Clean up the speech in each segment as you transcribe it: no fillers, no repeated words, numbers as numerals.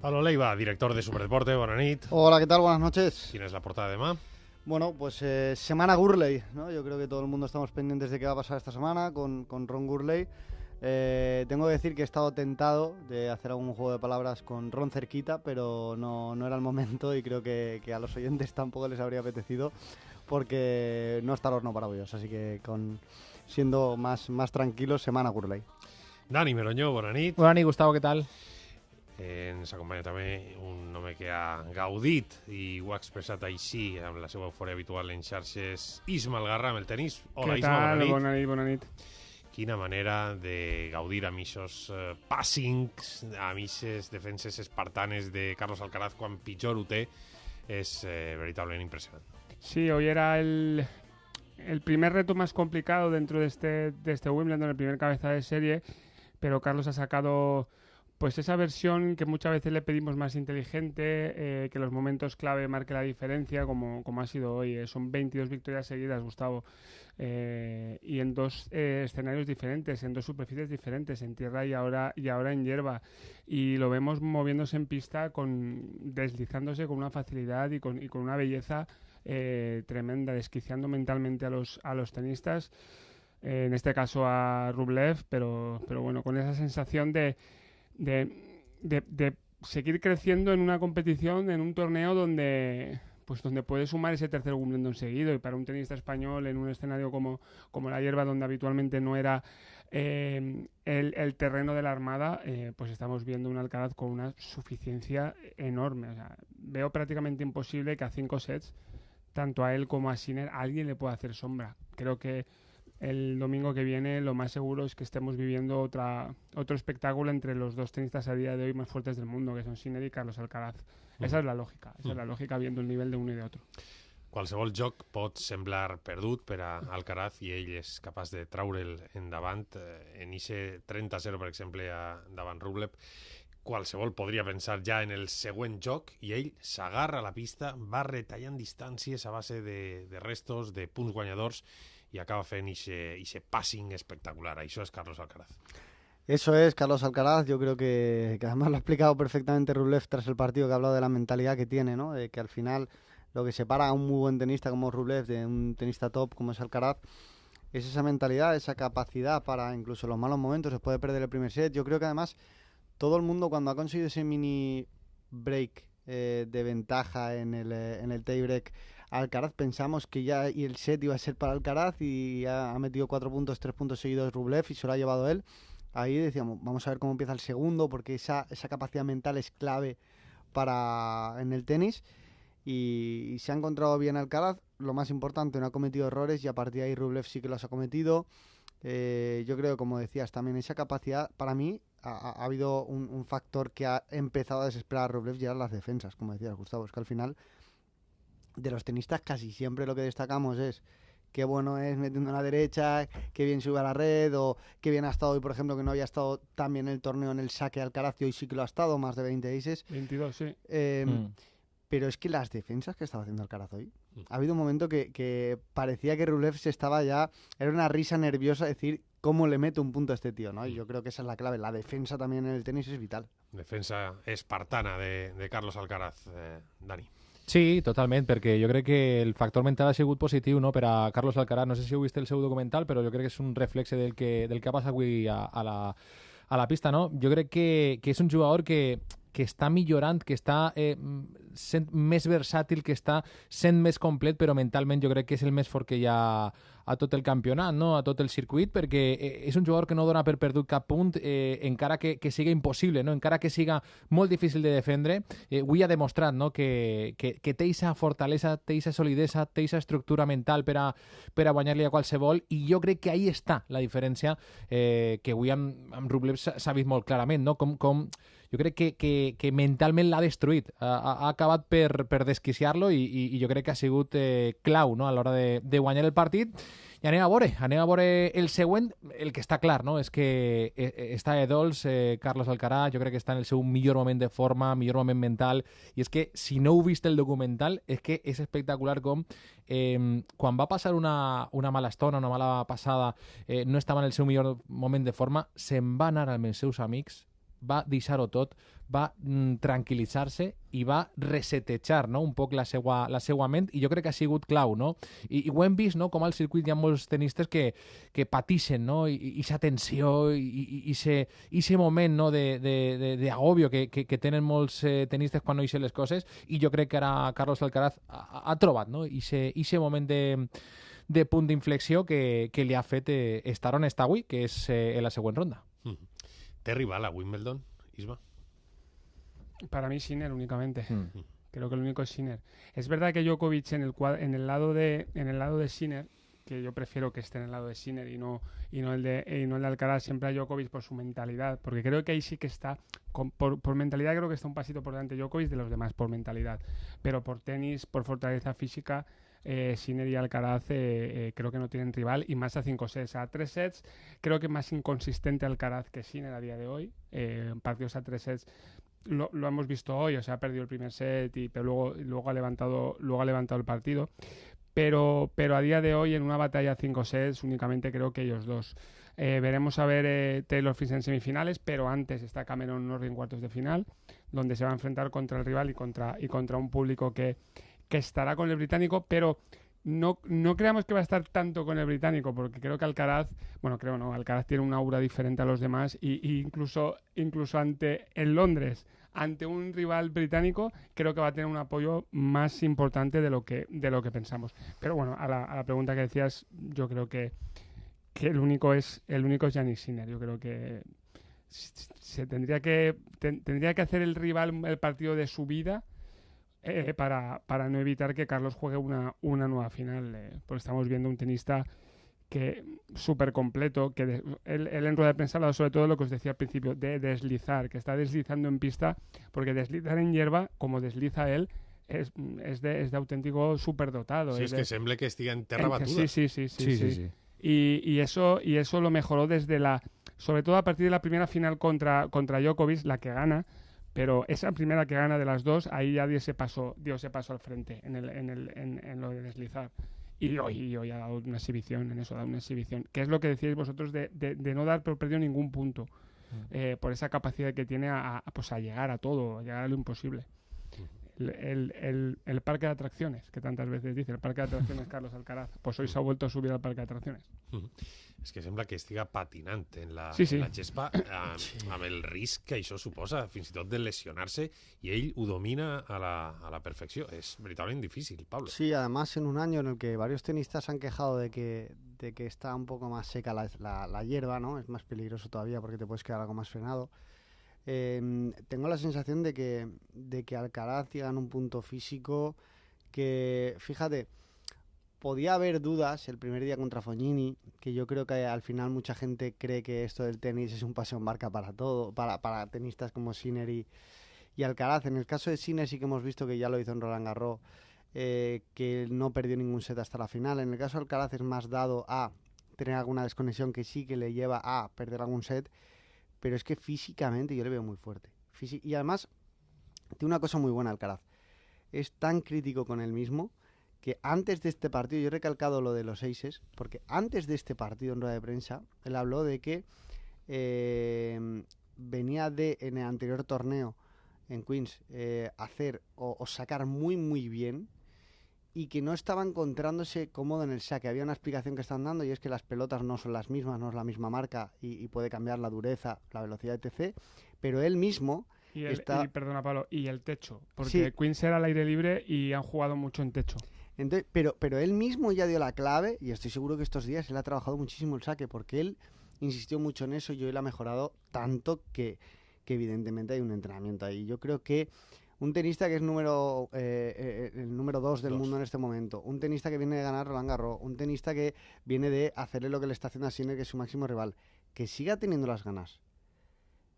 Pablo Leiva, director de Superdeporte, bona nit. Hola, ¿qué tal? Buenas noches. ¿Quién es la portada de demà? Bueno, pues semana Gurley, ¿no? Yo creo que todo el mundo estamos pendientes de qué va a pasar esta semana con Ron Gurley. Tengo que decir que he estado tentado de hacer algún juego de palabras con Ron cerquita, pero no era el momento y creo que a los oyentes tampoco les habría apetecido porque no está el horno para bollos, así que siendo más tranquilos, semana Gurley. Dani Meroñó, bona nit. Bona nit, Gustavo, què tal? Ens acompanya també un home que ha gaudit i ho ha expressat així amb la seva eufòria habitual en xarxes, Isma Algarra, amb el tenis. Hola, Què Isma, tal? bona nit. Bona nit. Quina manera de gaudir amb aquests passings, amb aquestes defenses espartanes de Carlos Alcaraz quan pitjor ho té, és veritablement impressionant. Sí, hoy era el primer reto más complicado dentro de este Wimbledon, el primer cabeza de serie, pero Carlos ha sacado pues esa versión que muchas veces le pedimos más inteligente, que los momentos clave marque la diferencia, como ha sido hoy. Son 22 victorias seguidas, Gustavo, y en dos escenarios diferentes, en dos superficies diferentes, en tierra y ahora en hierba. Y lo vemos moviéndose en pista, deslizándose con una facilidad y con una belleza tremenda, desquiciando mentalmente a los tenistas, en este caso a Rublev, pero bueno, con esa sensación de seguir creciendo en una competición, en un torneo donde puede sumar ese tercer Wimbledon seguido, y para un tenista español en un escenario como la hierba, donde habitualmente no era el terreno de la Armada, pues estamos viendo un Alcaraz con una suficiencia enorme. O sea, veo prácticamente imposible que a 5 sets, tanto a él como a Sinner, alguien le pueda hacer sombra. Creo que el domingo que viene lo más seguro es que estemos viviendo otro espectáculo entre los dos tenistas a día de hoy más fuertes del mundo, que son Sinner y Carlos Alcaraz. Esa es la lògica, viendo el nivell d'un i de otro. Qualsevol joc pot semblar perdut per a Alcaraz i ell és capaç de traure'l endavant. En ixe 30-0, per exemple, davant Rublev, qualsevol podria pensar ja en el següent joc i ell s'agarra a la pista, va retallant distàncies a base de restos, de punts guanyadors, y acaba fent ese passing espectacular. Eso es Carlos Alcaraz. Eso es Carlos Alcaraz. Yo creo que además lo ha explicado perfectamente Rublev tras el partido, que ha hablado de la mentalidad que tiene, ¿no? De que al final lo que separa a un muy buen tenista como Rublev de un tenista top como es Alcaraz es esa mentalidad, esa capacidad para incluso en los malos momentos se puede perder el primer set. Yo creo que además todo el mundo, cuando ha conseguido ese mini break de ventaja en el tie break, Alcaraz, pensamos que ya y el set iba a ser para Alcaraz, y ha metido 4 puntos, 3 puntos seguidos Rublev y se lo ha llevado él. Ahí decíamos, vamos a ver cómo empieza el segundo, porque esa capacidad mental es clave en el tenis, y se ha encontrado bien Alcaraz. Lo más importante, no ha cometido errores, y a partir de ahí Rublev sí que los ha cometido. Yo creo, como decías, también esa capacidad, para mí ha habido un factor que ha empezado a desesperar a Rublev, y eran las defensas, como decías, Gustavo. Es que al final de los tenistas casi siempre lo que destacamos es qué bueno es metiendo en la derecha, qué bien sube a la red, o qué bien ha estado hoy, por ejemplo, que no había estado tan bien el torneo en el saque Alcaraz, y hoy sí que lo ha estado, más de 20 aces. 22, sí. Pero es que las defensas que estaba haciendo Alcaraz hoy, ha habido un momento que parecía que Rublev se estaba ya, era una risa nerviosa decir cómo le mete un punto a este tío, ¿no? Y yo creo que esa es la clave. La defensa también en el tenis es vital. Defensa espartana de Carlos Alcaraz, Dani. Sí, totalment, perquè jo crec que el factor mental ha sigut positiu, no?, per a Carlos Alcaraz. No sé si heu vist el seu documental, però jo crec que és un reflexe del que ha passat avui a la pista, no? Jo crec que és un jugador que està millorant, que està sent més versàtil, que està sent més complet, però mentalment jo crec que és el més fort que hi ha a tot el campionat, no? A tot el circuit, perquè és un jugador que no dona per perdut cap punt, encara que siga impossible, no? Encara que siga molt difícil de defendre. Avui ha demostrat, no?, que té aquesta fortalesa, té aquesta solidesa, té aquesta estructura mental per a guanyar-li a qualsevol, i jo crec que ahí està la diferència, que avui amb Rublev s'ha vist molt clarament, no? Com jo crec que mentalment l'ha destruït, ha acabat per desquiciar-lo, i jo crec que ha sigut clau, no?, a l'hora de guanyar el partit. I anem a veure el següent. El que està clar, no?, és que està de dolç Carlos Alcaraz. Jo crec que està en el seu millor moment de forma, millor moment mental, i és que si no heu vist el documental és que és espectacular com quan va passar una mala estona, una mala passada, no estava en el seu millor moment de forma, se'n va anar amb els seus amics, va deixar-ho tot, va tranquil·litzar-se i va resetejar, no?, un poc la seua ment, i jo crec que ha sigut clau, no? I ho hem vist, no?, com al circuit hi ha molts tenistes que patixen, no?, i aquesta tensió i ese moment, no?, d'agobio que tenen molts tenistes quan no eixen les coses, i jo crec que ara Carlos Alcaraz ha trobat, no?, ese moment de punt d'inflexió que li ha fet estar on està avui, que és en la següent ronda. ¿Té rival a Wimbledon, Isma? Para mí Sinner únicamente. Creo que el único es Sinner. Es verdad que Djokovic en el lado de Sinner, que yo prefiero que esté en el lado de Sinner y no el de Alcaraz, siempre a Djokovic por su mentalidad, porque creo que ahí sí que está por mentalidad, creo que está un pasito por delante Djokovic de los demás por mentalidad, pero por tenis, por fortaleza física, Sinner y Alcaraz creo que no tienen rival, y más a 5 sets. A 3 sets creo que más inconsistente Alcaraz que Sinner a día de hoy. Partidos a 3 sets lo hemos visto hoy, o sea, ha perdido el primer set, pero luego ha levantado el partido. Pero a día de hoy, en una batalla a 5 sets, únicamente creo que ellos dos. Veremos a ver Taylor Fritz en semifinales, pero antes está Cameron Norrie en cuartos de final, donde se va a enfrentar contra el rival y contra un público que estará con el británico, pero no creamos que va a estar tanto con el británico, porque creo que Alcaraz tiene una aura diferente a los demás, y incluso en Londres, ante un rival británico, creo que va a tener un apoyo más importante de lo que pensamos. Pero bueno, a la pregunta que decías, yo creo que el único es Jannik Sinner. Yo creo que tendría que hacer el rival el partido de su vida, para no evitar que Carlos juegue una nueva final, porque estamos viendo un tenista que súper completo, que él en rueda de prensa ha hablado sobre todo lo que os decía al principio, de deslizar, que está deslizando en pista, porque deslizar en hierba, como desliza él, es de auténtico superdotado. Sí, es que sembla que estiga en terra batuda. Sí. Y eso lo mejoró sobre todo a partir de la primera final contra Djokovic, la que gana. Pero esa primera que gana de las dos, ahí ya dio ese paso al frente en lo de deslizar. Y hoy ha dado una exhibición en eso, ha dado una exhibición. Que es lo que decíais vosotros de no dar por perdido ningún punto. Por esa capacidad que tiene a llegar a todo, a llegar a lo imposible. El parque de atracciones, que tantas veces dice, el parque de atracciones Carlos Alcaraz, pues hoy se ha vuelto a subir al parque de atracciones. És que sembla que estiga patinant en la gespa, amb el risc que això suposa, fins i tot de lesionar-se, y ell ho domina a la perfecció. Es veritablement difícil, Pablo. Sí, además en un año en el que varios tenistas han quejado de que está un poco más seca la hierba, ¿no? Es más peligroso todavía porque te puedes quedar algo más frenado. Tengo la sensación de que Alcaraz llega en un punto físico que, fíjate, podía haber dudas el primer día contra Fognini, que yo creo que al final mucha gente cree que esto del tenis es un paseo en barca para todo, para tenistas como Sinner y Alcaraz. En el caso de Sinner sí que hemos visto que ya lo hizo en Roland Garros, que no perdió ningún set hasta la final. En el caso de Alcaraz es más dado a tener alguna desconexión que sí que le lleva a perder algún set, pero es que físicamente yo le veo muy fuerte. Y además tiene una cosa muy buena Alcaraz, es tan crítico con él mismo que antes de este partido, yo he recalcado lo de los aces, porque antes de este partido en rueda de prensa, él habló de que venía en el anterior torneo en Queens hacer o sacar muy muy bien, y que no estaba encontrándose cómodo en el saque. Había una explicación que están dando, y es que las pelotas no son las mismas, no es la misma marca, y puede cambiar la dureza, la velocidad, etc. Pero él mismo perdona, Pablo, y el techo, porque Queens era al aire libre y han jugado mucho en techo. Entonces, pero él mismo ya dio la clave, y estoy seguro que estos días él ha trabajado muchísimo el saque, porque él insistió mucho en eso, y hoy lo ha mejorado tanto que evidentemente hay un entrenamiento ahí. Yo creo que un tenista que es el número 2 del mundo en este momento, un tenista que viene de ganar Roland Garros, un tenista que viene de hacerle lo que le está haciendo a Sinner, que es su máximo rival, que siga teniendo las ganas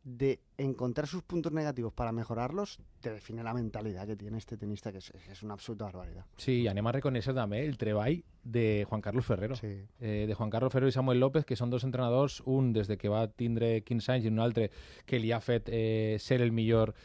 de encontrar sus puntos negativos para mejorarlos, te define la mentalidad que tiene este tenista, que es una absoluta barbaridad. Sí, anem a reconèixer també el treball de Juan Carlos Ferrero. Sí. De Juan Carlos Ferrero i Samuel López, que són dos entrenadors, un des de que va tindre 15 anys i un altre que li ha fet ser el millor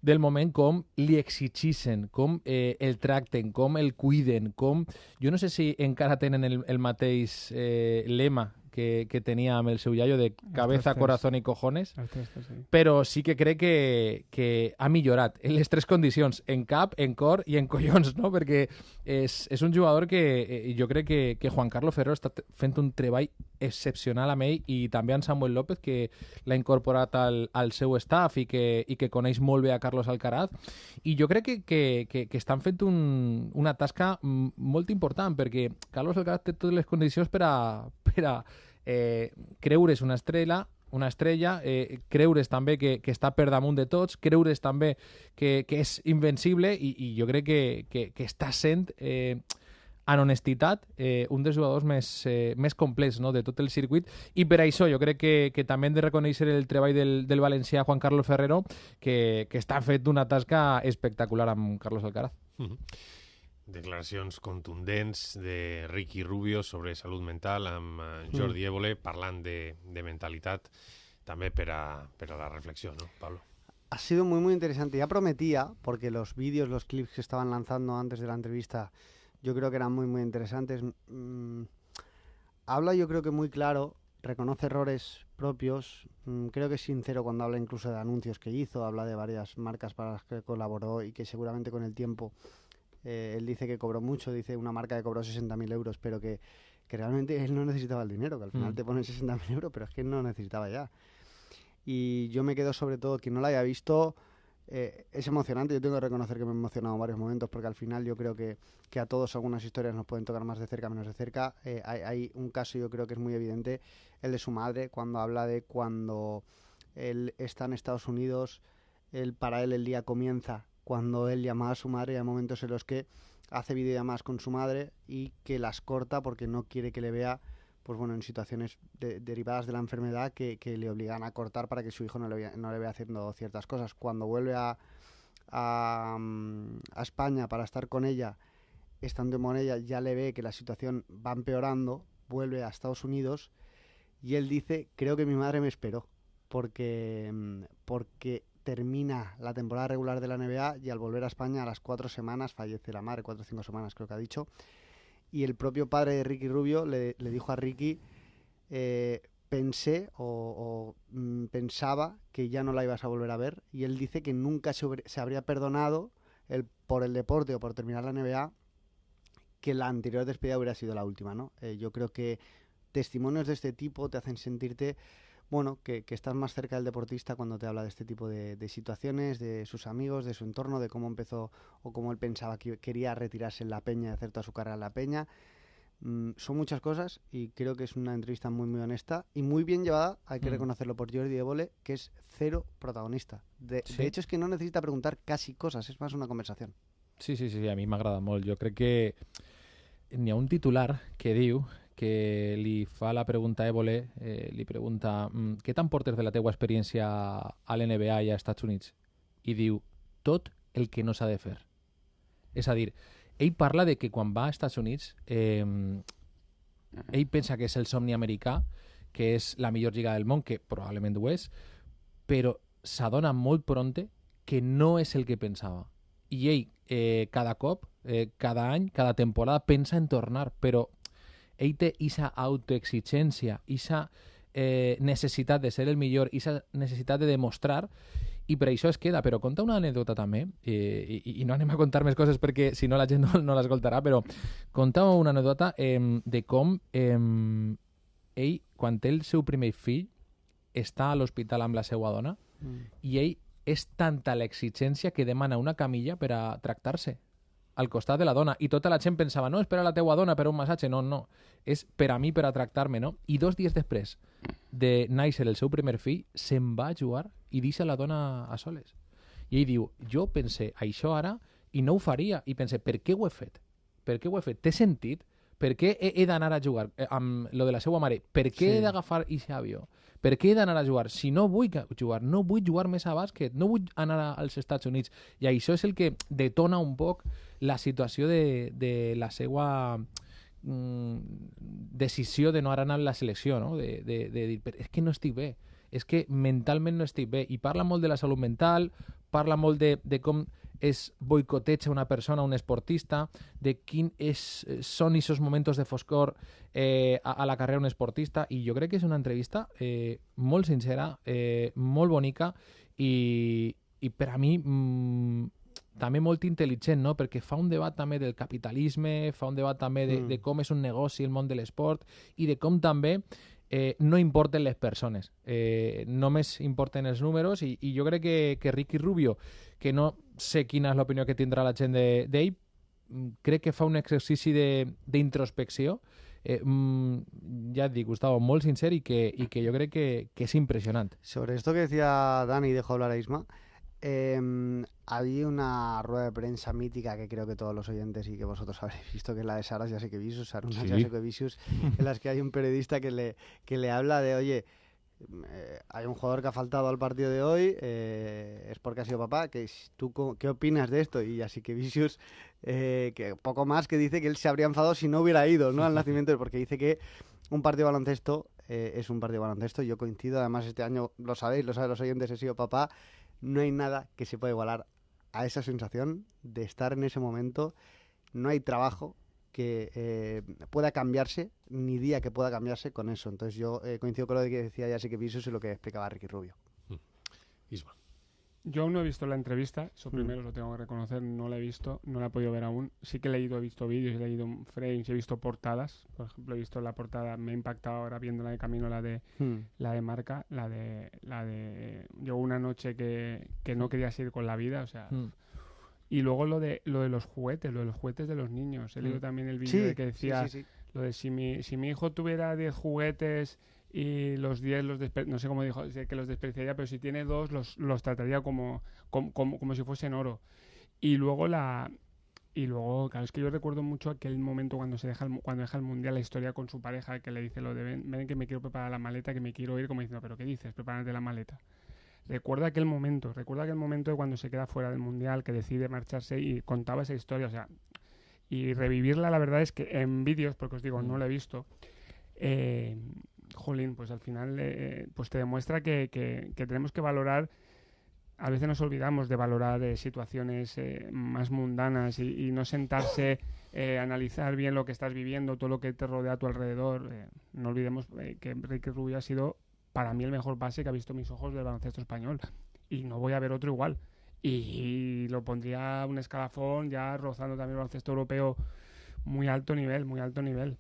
del moment, com li exigixen, com el tracten, com el cuiden, com... Jo no sé si encara tenen el mateix lema que tenia amb el seu iaio de cabeza, corazón i cojones, Sí. però sí que crec que ha millorat en les tres condicions, en cap, en cor i en collons, no? Perquè és un jugador que jo crec que Juan Carlos Ferrero està fent un treball excepcional amb ell, i també en Samuel López, que l'ha incorporat al seu staff i que coneix molt bé a Carlos Alcaraz, i jo crec que estan fent una tasca molt important, perquè Carlos Alcaraz té totes les condicions per a creure's una estrella, creure's també que està per damunt de tots, creure's també que és invencible, i jo crec que està sent en honestitat un dels jugadors més complets, no?, de tot el circuit, i per això jo crec que també hem de reconèixer el treball del valencià Juan Carlos Ferrero, que està fet una tasca espectacular amb Carlos Alcaraz. Declaracions contundents de Ricky Rubio sobre salut mental, amb Jordi Évole parlant de mentalitat, també per a la reflexión, ¿no, Pablo? Ha sido muy, muy interesante. Ya prometía, porque los vídeos, los clips que estaban lanzando antes de la entrevista, yo creo que eran muy, muy interesantes. Habla, yo creo que muy claro, reconoce errores propios, creo que es sincero cuando habla incluso de anuncios que hizo, habla de varias marcas para las que colaboró y que seguramente con el tiempo, él dice que cobró mucho, dice una marca que cobró 60.000 euros, pero que realmente él no necesitaba el dinero, que al final te ponen 60.000 euros, pero es que no necesitaba ya. Y yo me quedo sobre todo, quien no la haya visto, es emocionante. Yo tengo que reconocer que me he emocionado en varios momentos, porque al final yo creo que a todos algunas historias nos pueden tocar más de cerca, menos de cerca. Hay un caso, yo creo que es muy evidente, el de su madre, cuando habla de cuando él está en Estados Unidos, para él el día comienza cuando él llama a su madre, y hay momentos en los que hace videollamadas con su madre y que las corta porque no quiere que le vea, pues bueno, en situaciones derivadas de la enfermedad que le obligan a cortar para que su hijo no le vea haciendo ciertas cosas. Cuando vuelve a España para estar con ella, estando con ella, ya le ve que la situación va empeorando, vuelve a Estados Unidos y él dice, creo que mi madre me esperó, porque termina la temporada regular de la NBA y al volver a España a las 4 semanas fallece la madre, 4 o 5 semanas creo que ha dicho. Y el propio padre de Ricky Rubio le dijo a Ricky, pensaba que ya no la ibas a volver a ver, y él dice que nunca se habría perdonado por el deporte o por terminar la NBA, que la anterior despedida hubiera sido la última, ¿no? Yo creo que testimonios de este tipo te hacen sentirte, bueno, que estás más cerca del deportista cuando te habla de este tipo de situaciones, de sus amigos, de su entorno, de cómo empezó o cómo él pensaba que quería retirarse en la Peña y hacer toda su carrera en la Peña. Son muchas cosas y creo que es una entrevista muy, muy honesta y muy bien llevada, hay que reconocerlo, por Jordi Évole, que es cero protagonista. De hecho, es que no necesita preguntar casi cosas, es más una conversación. Sí, a mi m'agrada molt. Jo crec que n'hi ha un titular que diu que li fa la pregunta a Évole, li pregunta què te'n portes de la teua experiència a l'NBA i als Estats Units? I diu, tot el que no s'ha de fer. És a dir, ell parla de que quan va als Estats Units ell pensa que és el somni americà, que és la millor lliga del món, que probablement ho és, però s'adona molt prompte que no és el que pensava. I ell cada cop, cada any, cada temporada pensa en tornar, però ell té aquesta autoexigència, aquesta necessitat de ser el millor, aquesta necessitat de demostrar, i per això es queda. Però conta una anècdota també, i no anem a contar més coses perquè si no la gent no l'escoltarà, però conta una anècdota de com ell, quan té el seu primer fill, està a l'hospital amb la seva dona i ell és tanta l'exigència que demana una camilla per a tractar-se al costat de la dona, i tota la gent pensava, no, espera la teua dona per a un massatge, no, és per a mi, per a tractar-me, no? I 2 dies després de néixer el seu primer fill, se'n va a jugar i deixa la dona a soles. I ell diu, jo pense això ara i no ho faria, i pense, per què ho he fet? Per què ho he fet? Té sentit? Per què he d'anar a jugar amb lo de la seva mare? Per què he d'agafar aquest avió? Per què he d'anar a jugar? Si no vull jugar, no vull jugar més a bàsquet, no vull anar als Estats Units. I això és el que detona un poc la situació de la seva decisió de no anar a la selecció, no? De dir, és que no estic bé, és que mentalment no estic bé. I parla molt de la salut mental, parla molt de com es boicoteja una persona, un esportista, de quin són aquests moments de foscor a la carrera d'un esportista, i jo crec que és una entrevista molt sincera, molt bonica i per a mi també molt intel·ligent, no? Perquè fa un debat també del capitalisme, fa un debat també de com és un negoci el món de l'esport i de com també no importen les persones, només importen els números, i jo crec que Ricky Rubio, que no sé quina és l'opinió que tindrà la gent d'ell, crec que fa un exercici d'introspecció, ya te digo, Gustavo, muy sincero y que yo creo que es impresionante. Sobre esto que decía Dani, dejo hablar a Isma, había una rueda de prensa mítica que creo que todos los oyentes y que vosotros habréis visto, que es la de Saras Jasikevicius, en las que hay un periodista que le habla de, oye, hay un jugador que ha faltado al partido de hoy, es porque ha sido papá, ¿tú qué opinas de esto? Y Jasikevicius, que poco más, que dice que él se habría enfadado si no hubiera ido, ¿no?, al nacimiento, porque dice que un partido de baloncesto es un partido de baloncesto. Yo coincido, además este año, lo saben los oyentes, he sido papá. No hay nada que se pueda igualar a esa sensación de estar en ese momento. No hay trabajo que pueda cambiarse, ni día que pueda cambiarse con eso. Entonces yo coincido con lo que decía Jasikevicius y lo que explicaba Ricky Rubio. Isma. Yo aún no he visto la entrevista, eso primero lo tengo que reconocer, no la he visto, no la he podido ver aún. Sí que he visto vídeos, he leído frames, he visto portadas. Por ejemplo, he visto la portada, me ha impactado ahora viéndola de camino, la de Marca, la de llegó una noche que no querías ir con la vida, o sea. Y luego lo de los juguetes, de los niños. He leído también el vídeo de que decía lo de si mi hijo tuviera 10 juguetes y los 10 no sé cómo dijo, que los despreciaría, pero si tiene 2 los trataría como si fuesen oro. Y luego claro, es que yo recuerdo mucho aquel momento cuando deja el mundial, la historia con su pareja, que le dice lo de ven que me quiero preparar la maleta, que me quiero ir, como diciendo, pero ¿qué dices? Prepárate la maleta. Recuerdo aquel momento de cuando se queda fuera del mundial, que decide marcharse, y contaba esa historia, o sea, y revivirla, la verdad es que en vídeos, porque os digo, no la he visto, jolín, pues al final pues te demuestra que tenemos que valorar. A veces nos olvidamos de valorar situaciones más mundanas y no sentarse, analizar bien lo que estás viviendo, todo lo que te rodea a tu alrededor. No olvidemos que Ricky Rubio ha sido, para mí, el mejor base que ha visto mis ojos del baloncesto español. Y no voy a ver otro igual. Y lo pondría un escalafón, ya rozando también el baloncesto europeo, muy alto nivel, muy alto nivel.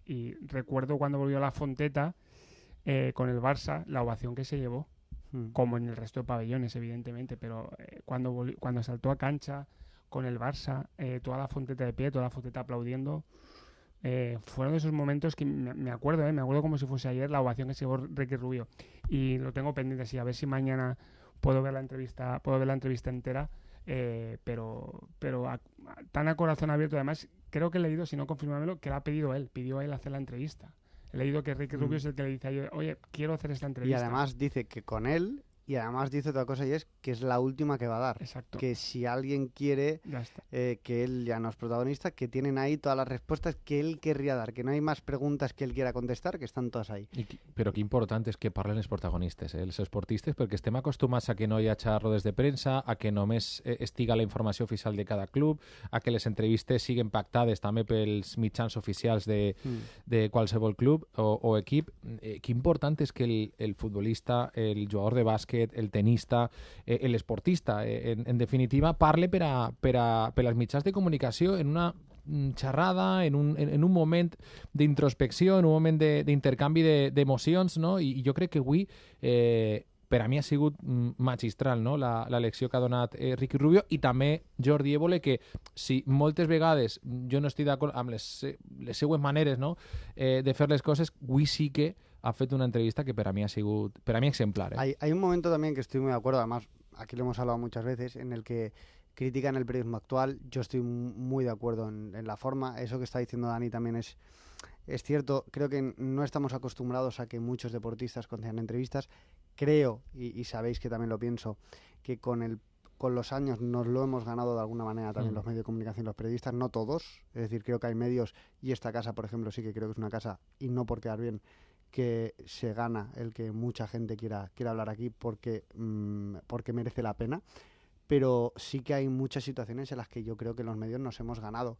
Y recuerdo cuando volvió a la Fonteta con el Barça, la ovación que se llevó, como en el resto de pabellones, evidentemente, pero cuando saltó a cancha con el Barça, toda la Fonteta de pie, toda la Fonteta aplaudiendo, fueron de esos momentos que me acuerdo como si fuese ayer, la ovación que se llevó Ricky Rubio. Y lo tengo pendiente, sí, a ver si mañana puedo ver la entrevista entera, pero tan a corazón abierto. Además, creo que he leído, si no confírmamelo, que la ha pedido él, pidió a él hacer la entrevista. He leído que Ricky Rubio es el que le dice a él, oye, quiero hacer esta entrevista. Y además dice que con él, y además dice otra cosa, y es que es la última que va a dar. Exacto. Que si alguien quiere que él ya no es protagonista, que tienen ahí todas las respuestas que él querría dar, que no hay más preguntas que él quiera contestar, que están todas ahí. Però que important és que parlen els protagonistes, els esportistes, perquè estem acostumats a que no hi hagi rodes de premsa, a que només estiga la informació oficial de cada club, a que les entrevistes siguin pactades també pels mitjans oficials de qualsevol club o equip. Que important és que el futbolista, el jugador de bàsquet, el tenista, l'esportista, en definitiva, parle per als mitjans de comunicació en una xerrada, en un moment d'introspecció, en un moment d'intercanvi d'emocions, no? I jo crec que avui per a mi ha sigut magistral, no?, la lecció que ha donat Ricky Rubio, i també Jordi Évole, que si moltes vegades jo no estic d'acord amb les seues maneres, no?, de fer les coses, avui sí que ha fet una entrevista que para mí ha sido ejemplar. Hay un momento también que estoy muy de acuerdo, además aquí lo hemos hablado muchas veces, en el que critican el periodismo actual. Yo estoy muy de acuerdo en la forma. Eso que está diciendo Dani también es cierto. Creo que no estamos acostumbrados a que muchos deportistas concedan entrevistas. Creo, y sabéis que también lo pienso, que con los años nos lo hemos ganado de alguna manera también los medios de comunicación, los periodistas, no todos. Es decir, creo que hay medios, y esta casa, por ejemplo, sí que creo que es una casa, y no por quedar bien, que se gana el que mucha gente quiera hablar aquí porque merece la pena. pero sí que hay muchas situaciones en las que yo creo que los medios nos hemos ganado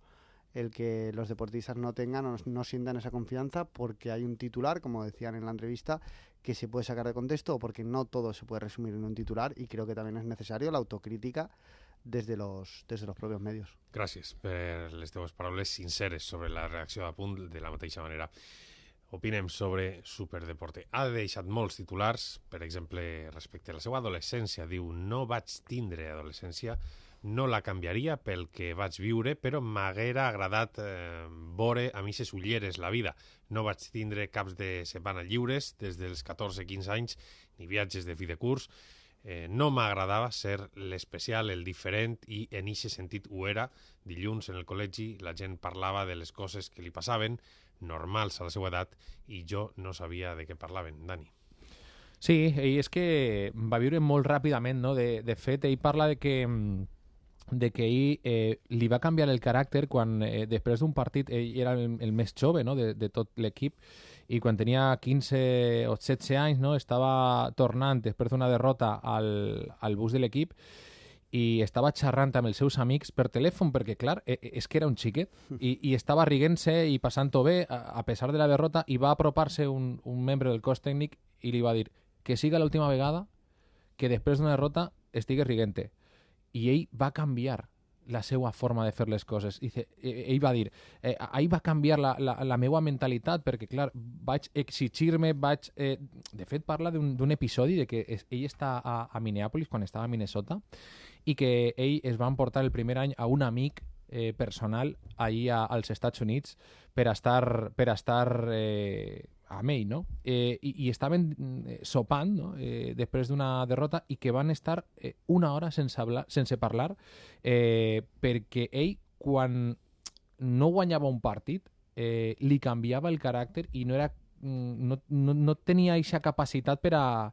el que los deportistas no tengan o no sientan esa confianza porque hay un titular, como decían en la entrevista, que se puede sacar de contexto o porque no todo se puede resumir en un titular, y creo que también es necesario la autocrítica des de los propios medios. Gràcies per les teves paraules sinceres sobre la reacció a punt de la mateixa manera. Opinem sobre Superdeporte. Ha deixat molts titulars, per exemple, respecte a la seva adolescència. Diu, no vaig tindre adolescència, no la canviaria pel que vaig viure, però m'haguera agradat veure amb ixes ulleres la vida. No vaig tindre caps de setmana lliures des dels 14-15 anys, ni viatges de fi de curs. No m'agradava ser l'especial, el diferent, i en ixe sentit ho era. Dilluns en el col·legi la gent parlava de les coses que li passaven, normals a la seva edat, i jo no sabia de què parlaven. Dani. Sí, i és que va viure molt ràpidament, no? De fet, ell parla de que ell li va canviar el caràcter quan després d'un partit, ell era el més jove, no? de tot l'equip, i quan tenia 15 o 16 anys, no? Estava tornant després d'una derrota al bus de l'equip i estava xerrant amb els seus amics per telèfon, perquè, clar, és que era un xiquet, i estava riguent-se i passant-ho bé a pesar de la derrota, i va apropar-se un membre del cos tècnic i li va dir que siga l'última vegada que després d'una derrota estigues riguent-te. I ell va canviar la seva forma de fer les coses. Ell va dir, ahir va canviar la meva mentalitat, perquè, clar, vaig exigir-me, de fet, parla d'un episodi de que ell està a Minneapolis, quan estava a Minnesota, i que ell es va emportar el primer any a un amic personal allà als Estats Units per estar amb ell, no? I estaven sopant, no? Després d'una derrota, i que van estar una hora sense parlar, perquè ell, quan no guanyava un partit, li canviava el caràcter i no tenia aquesta capacitat per a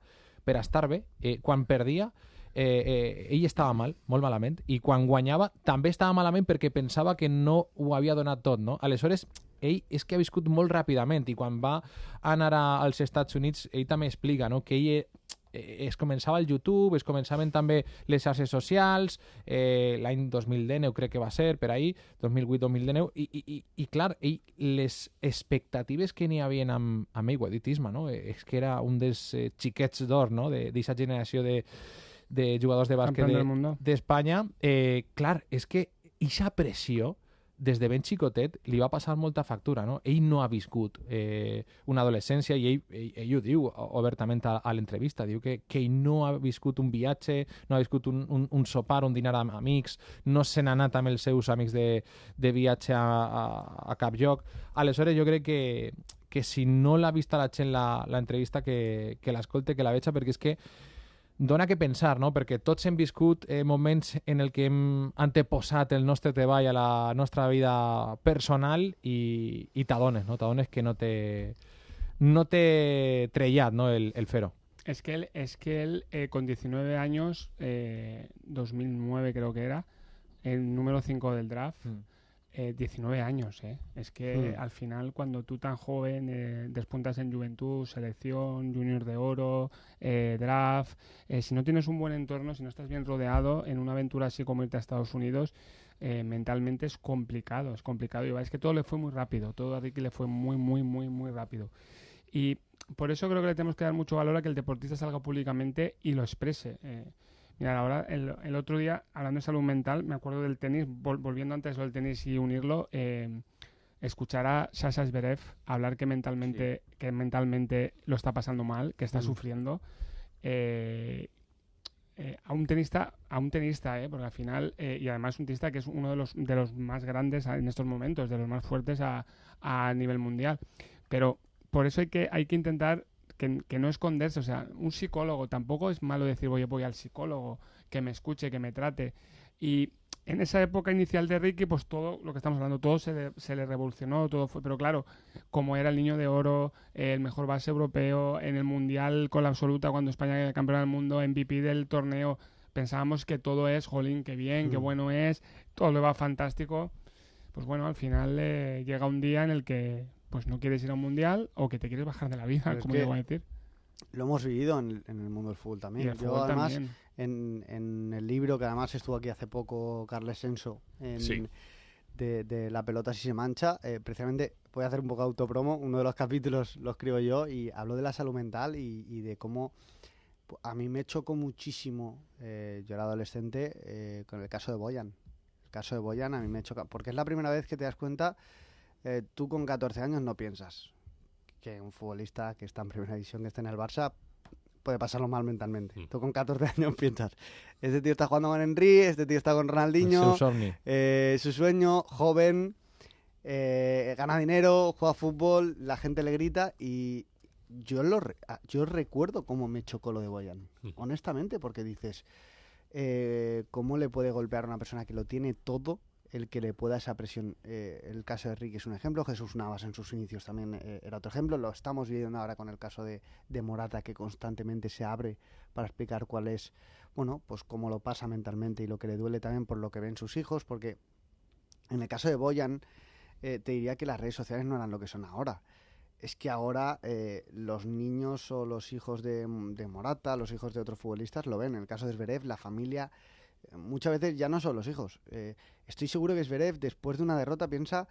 estar bé. Quan perdia, ell estava mal, molt malament, i quan guanyava també estava malament perquè pensava que no ho havia donat tot, no? Aleshores, ell és que ha viscut molt ràpidament, i quan va anar als Estats Units, ell també explica, no? Que ell es començava al YouTube, es començaven també les xarxes socials, l'any 2019 crec que va ser, per ahir, 2008-2019, i clar, ell, les expectatives que n'hi havia amb ell, ho ha dit Isma, no? És que era un dels xiquets d'or, no? D'aquesta generació de jugadors de bàsquet d'Espanya. Clar, és que aquesta pressió des de ben xicotet li va passar molta factura, no? Ell no ha viscut una adolescència, i ell ho diu obertament a l'entrevista, diu que ell no ha viscut un viatge, no ha viscut un sopar, un dinar amb amics, no se n'ha anat amb els seus amics de viatge a cap lloc. Aleshores, jo crec que si no l'ha vist a la gent l'entrevista, que l'escolte, que la veja, perquè és que dona que pensar, no? Perquè tots hem viscut moments en el que hem anteposat el nostre treball a la nostra vida personal, i t'adones, no? T'adones que no té trellat, ¿no? el fer-ho. Es que él con 19 años, 2009 creo que era, el número 5 del draft, 19 años, Es que al final, cuando tú tan joven despuntas en juventud, selección, junior de oro, draft, si no tienes un buen entorno, si no estás bien rodeado, en una aventura así como irte a Estados Unidos, mentalmente es complicado. Y es que todo le fue muy rápido, todo a Ricky le fue muy, muy, muy, muy rápido. Y por eso creo que le tenemos que dar mucho valor a que el deportista salga públicamente y lo exprese. Mira, ahora el otro día, hablando de salud mental, me acuerdo del tenis, volviendo antes lo del tenis y unirlo, escuchar a Sasha Zverev hablar que mentalmente lo está pasando mal, que está sufriendo, a un tenista, porque al final, y además un tenista que es uno de los más grandes en estos momentos, de los más fuertes a nivel mundial. Pero por eso hay que intentar que no esconderse. O sea, un psicólogo, tampoco es malo decir voy al psicólogo, que me escuche, que me trate. Y en esa época inicial de Ricky, pues todo lo que estamos hablando, todo se le revolucionó, todo fue, pero claro, como era el niño de oro, el mejor base europeo, en el Mundial con la absoluta, cuando España era campeona del mundo, MVP del torneo, pensábamos que todo es, jolín, qué bien, qué bueno es, todo le va fantástico. Pues bueno, al final llega un día en el que pues no quieres ir a un mundial o que te quieres bajar de la vida, como llego a decir. lo hemos vivido en el mundo del fútbol Y también. el Yo fútbol además, también. en el libro, que además estuvo aquí hace poco Carles Senso, Sí. de La pelota si se mancha, precisamente voy a hacer un poco de autopromo, uno de los capítulos lo escribo yo y hablo de la salud mental y de cómo a mí me chocó muchísimo, yo era adolescente, con el caso de Boyan. El caso de Boyan a mí me choca, porque es la primera vez que te das cuenta, tú con 14 años no piensas que un futbolista que está en primera división, que esté en el Barça, puede pasarlo mal mentalmente. Tú con 14 años piensas, este tío está jugando con Henry, este tío está con Ronaldinho, su sueño, joven, gana dinero, juega fútbol, la gente le grita y yo recuerdo cómo me chocó lo de Boyan, honestamente, porque dices, ¿cómo le puede golpear a una persona que lo tiene todo el que le pueda esa presión? El caso de Ricky es un ejemplo, Jesús Navas en sus inicios también era otro ejemplo, lo estamos viendo ahora con el caso de Morata, que constantemente se abre para explicar cuál es, bueno, pues cómo lo pasa mentalmente y lo que le duele también por lo que ven sus hijos, porque en el caso de Boyan te diría que las redes sociales no eran lo que son ahora. Es que ahora los niños o los hijos de Morata, los hijos de otros futbolistas lo ven. En el caso de Zverev, la familia, muchas veces ya no son los hijos. Estoy seguro que Zverev, después de una derrota, piensa,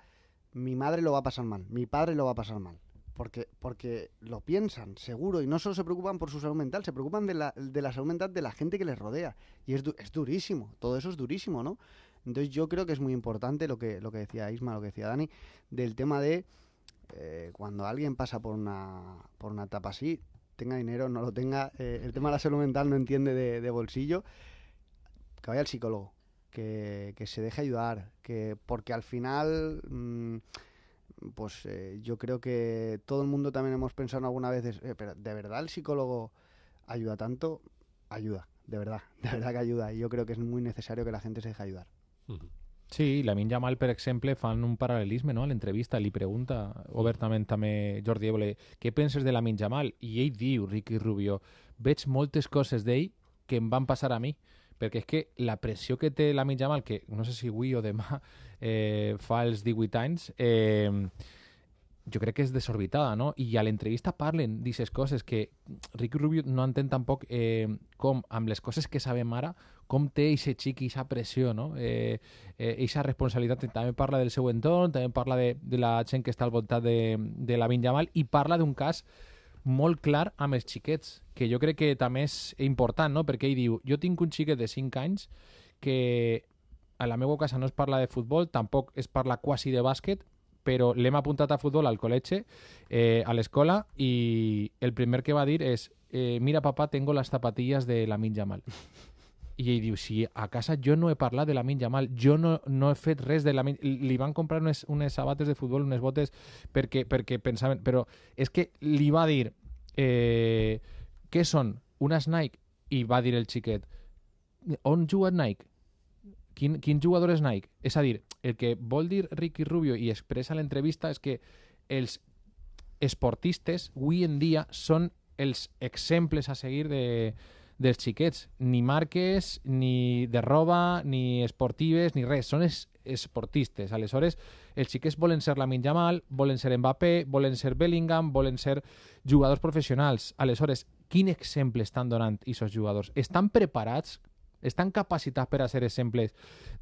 mi madre lo va a pasar mal, mi padre lo va a pasar mal. Porque lo piensan, seguro, y no solo se preocupan por su salud mental, se preocupan de la salud mental de la gente que les rodea. Y es durísimo, todo eso es durísimo, ¿no? Entonces yo creo que es muy importante lo que decía Isma, lo que decía Dani, del tema de cuando alguien pasa por una etapa así, tenga dinero, no lo tenga, el tema de la salud mental no entiende de bolsillo, que vaya al psicólogo, que se deje ayudar, porque al final yo creo que todo el mundo también hemos pensado alguna vez, pero ¿de verdad el psicólogo ayuda tanto? Ayuda, de verdad que ayuda, y yo creo que es muy necesario que la gente se deje ayudar. Sí, Lamine Yamal, per exemple, fan un paral·lelisme, no? A l'entrevista li pregunta obertament també Jordi Évole què penses de Lamine Yamal? I ell diu, Ricky Rubio, veig moltes coses d'ell que em van passar a mi, perquè és que la pressió que té Lamine Yamal, que no sé si avui o demà fa els 18 anys, jo crec que és desorbitada, no? I a l'entrevista parlen d'aquestes coses que Ricky Rubio no entén tampoc com, amb les coses que sabem ara, com té aquest xic i aquesta pressió, no? Aquesta responsabilitat. També parla del seu entorn, també parla de la gent que està al voltant de Lamine Yamal i parla d'un cas molt clar amb els xiquets, que jo crec que també és important, no? Perquè ell diu, jo tinc un xiquet de 5 anys que a la meva casa no es parla de futbol, tampoc es parla quasi de bàsquet, però l'hem apuntat a futbol al col·legi, a l'escola, i el primer que va dir és mira, papà, tengo las zapatillas de Lamine Yamal. I ell diu, si a casa jo no he parlat de Lamine Yamal, jo no he fet res de Lamine... Li van comprar unes sabates de futbol, unes botes, perquè pensaven... Però és que li va dir, què són? Unes Nike? I va dir el xiquet, on juga Nike? Quin jugador és Nike? És a dir, el que vol dir Ricky Rubio i expressa a l'entrevista és que els esportistes avui en dia són els exemples a seguir dels xiquets. Ni marques, ni de roba, ni esportives, ni res. Són esportistes. Aleshores, els xiquets volen ser Lamine Yamal, volen ser Mbappé, volen ser Bellingham, volen ser jugadors professionals. Aleshores, quin exemple estan donant aquests jugadors? Estan preparats? Estan capacitats per a ser exemples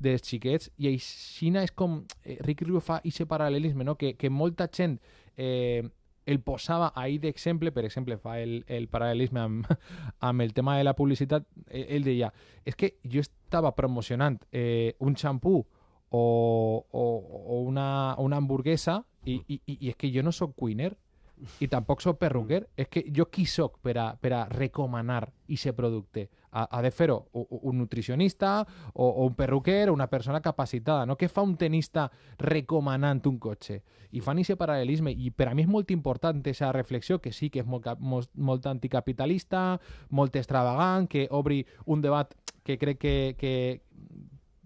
dels xiquets? I així és com Ricky Rubio fa aquest paral·lelisme, no? que molta gent el posava ahir d'exemple, per exemple, fa el paral·lelisme amb el tema de la publicitat. Ell deia, és que jo estava promocionant un xampú o una hamburguesa i és que jo no soc cuiner i tampoc soc perruquer, és que jo qui soc per a recomanar aquest producte? Ha de fer-ho un nutricionista o un perruquer o una persona capacitada, no? Què fa un tenista recomanant un cotxe? I fan aquest paral·lelisme, i per a mi és molt important aquesta reflexió, que sí que és molt anticapitalista, molt extravagant, que obri un debat que crec que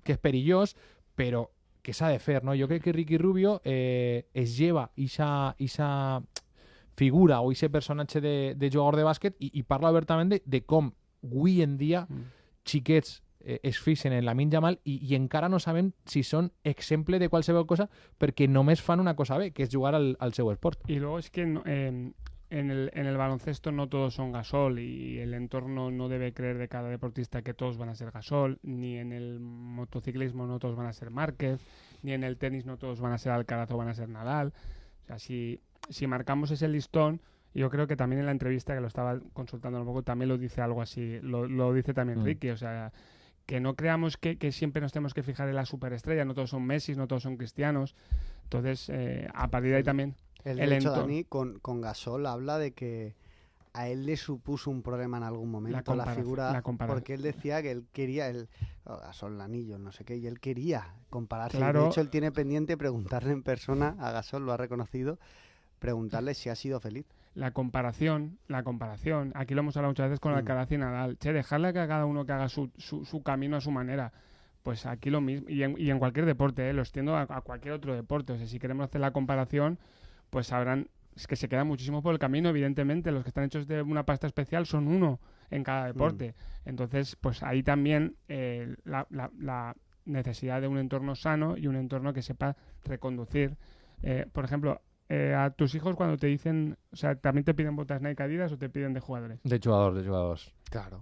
és perillós, però que s'ha de fer, no? Jo crec que Ricky Rubio es lleva aquesta figura o aquest personatge de jugador de bàsquet i parla obertament de com avui en dia xiquets es fixen en Lamine Yamal i encara no sabem si són exemple de qualsevol cosa perquè només fan una cosa bé, que és jugar al seu esport. Y luego es que en el baloncesto no todos son Gasol y el entorno no debe creer de cada deportista que todos van a ser Gasol, ni en el motociclismo no todos van a ser Márquez, ni en el tenis no todos van a ser Alcaraz o van a ser Nadal. O sea, si marcamos ese listón, yo creo que también en la entrevista, que lo estaba consultando un poco, también lo dice algo así, lo dice también Ricky, o sea, que no creamos que siempre nos tenemos que fijar en la superestrella, no todos son Messi, no todos son cristianos. Entonces, a partir de ahí también... El hecho, Dani, con Gasol habla de que a él le supuso un problema en algún momento la figura, porque él decía que él quería Gasol, el anillo, no sé qué, y él quería compararse. Claro. De hecho, él tiene pendiente preguntarle en persona a Gasol, lo ha reconocido, preguntarle si ha sido feliz. La comparación, aquí lo hemos hablado muchas veces con Alcaraz y Nadal, dejarle a cada uno que haga su camino a su manera. Pues aquí lo mismo, y en cualquier deporte, lo extiendo a cualquier otro deporte. O sea, si queremos hacer la comparación, pues sabrán, es que se queda muchísimo por el camino. Evidentemente, los que están hechos de una pasta especial son uno en cada deporte. Entonces, pues ahí también la necesidad de un entorno sano y un entorno que sepa reconducir. Por ejemplo, a tus hijos cuando te dicen, o sea, ¿también te piden botas Nike Adidas o te piden de jugadores? De jugadors. Claro,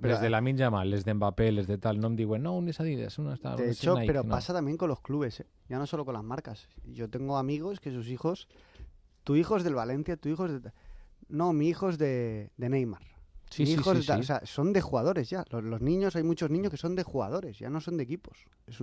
pero les de Lamine Yamal, les de Mbappé, les de tal, no me digo, no, unes Adidas, uno está... De hecho, Nike, pero no. Pasa también con los clubes, ya no solo con las marcas. Yo tengo amigos que sus hijos, tu hijo es del Valencia, tu hijo es de... No, mi hijo es de Neymar. Sí. O sea, son de jugadores ya. Los niños, hay muchos niños que son de jugadores, ya no son de equipos. Es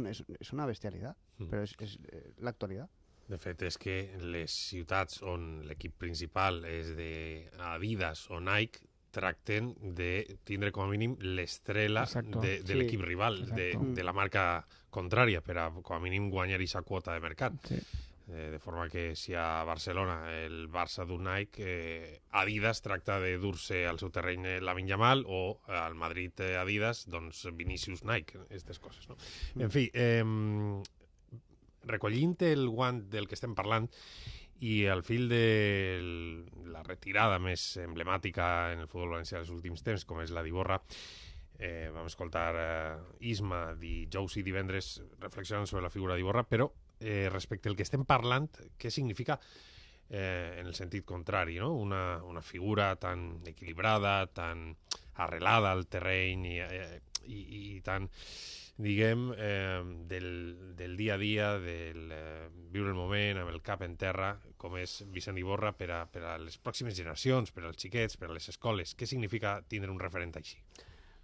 una bestialidad, però és l'actualitat. De fet, és que les ciutats on l'equip principal és de Adidas o Nike tracten de tindre com a mínim l'estrela de l'equip rival, de la marca contrària, per a com a mínim guanyar aquesta quota de mercat. Sí. De forma que si a Barcelona el Barça d'un Nike, Adidas tracta de dur-se al seu terreny Lamine Yamal, o al Madrid Adidas, doncs Vinícius Nike, aquestes coses, no? En fi, recollint el guant del que estem parlant i al fil de la retirada més emblemàtica en el futbol valencià dels últims temps, com és la d'Iborra, vam escoltar Isma i Jousi divendres reflexionant sobre la figura d'Iborra, però respecte al que estem parlant, què significa en el sentit contrari, no? Una figura tan equilibrada, tan arrelada al terreny i tan... diguem, del dia a dia, del viure el moment amb el cap en terra, com és Vicent Iborra per a les pròximes generacions, per als xiquets, per a les escoles. ¿Qué significa tener un referente així?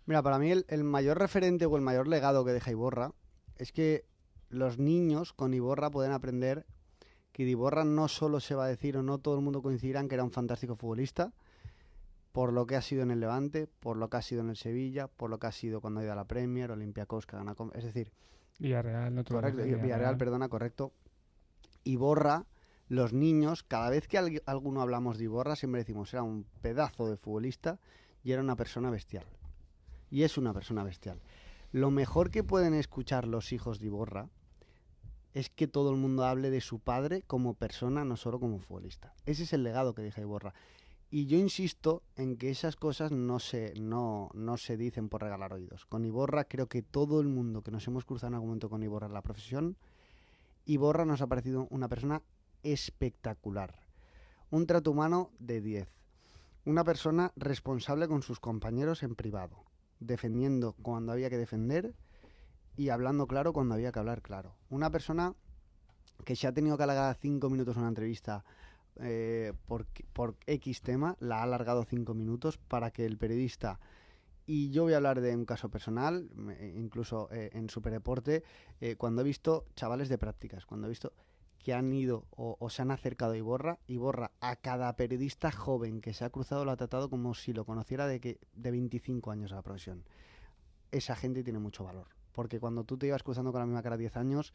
Mira, para mí el mayor referente o el mayor legado que deja Iborra es que los niños con Iborra pueden aprender que Iborra no solo se va a decir, o no todo el mundo coincidirá en que era un fantástico futbolista, por lo que ha sido en el Levante, por lo que ha sido en el Sevilla, por lo que ha sido cuando ha ido a la Premier, Olympiacos, que gana... Es decir... Villarreal, no correcto, Villarreal, perdona, correcto. Iborra, los niños, cada vez que alguno hablamos de Iborra, siempre decimos, era un pedazo de futbolista y era una persona bestial. Y es una persona bestial. Lo mejor que pueden escuchar los hijos de Iborra es que todo el mundo hable de su padre como persona, no solo como futbolista. Ese es el legado que deja Iborra. Y yo insisto en que esas cosas no se dicen por regalar oídos. Con Iborra creo que todo el mundo que nos hemos cruzado en algún momento con Iborra en la profesión, Iborra nos ha parecido una persona espectacular. Un trato humano de 10. Una persona responsable con sus compañeros en privado, defendiendo cuando había que defender y hablando claro cuando había que hablar claro. Una persona que si ha tenido que alargar 5 minutos una entrevista por X tema, la ha alargado 5 minutos para que el periodista, y yo voy a hablar de un caso personal, incluso en Superdeporte, cuando he visto chavales de prácticas, cuando he visto que han ido o se han acercado a Iborra a cada periodista joven que se ha cruzado lo ha tratado como si lo conociera de 25 años a la profesión. Esa gente tiene mucho valor, porque cuando tú te ibas cruzando con la misma cara 10 años,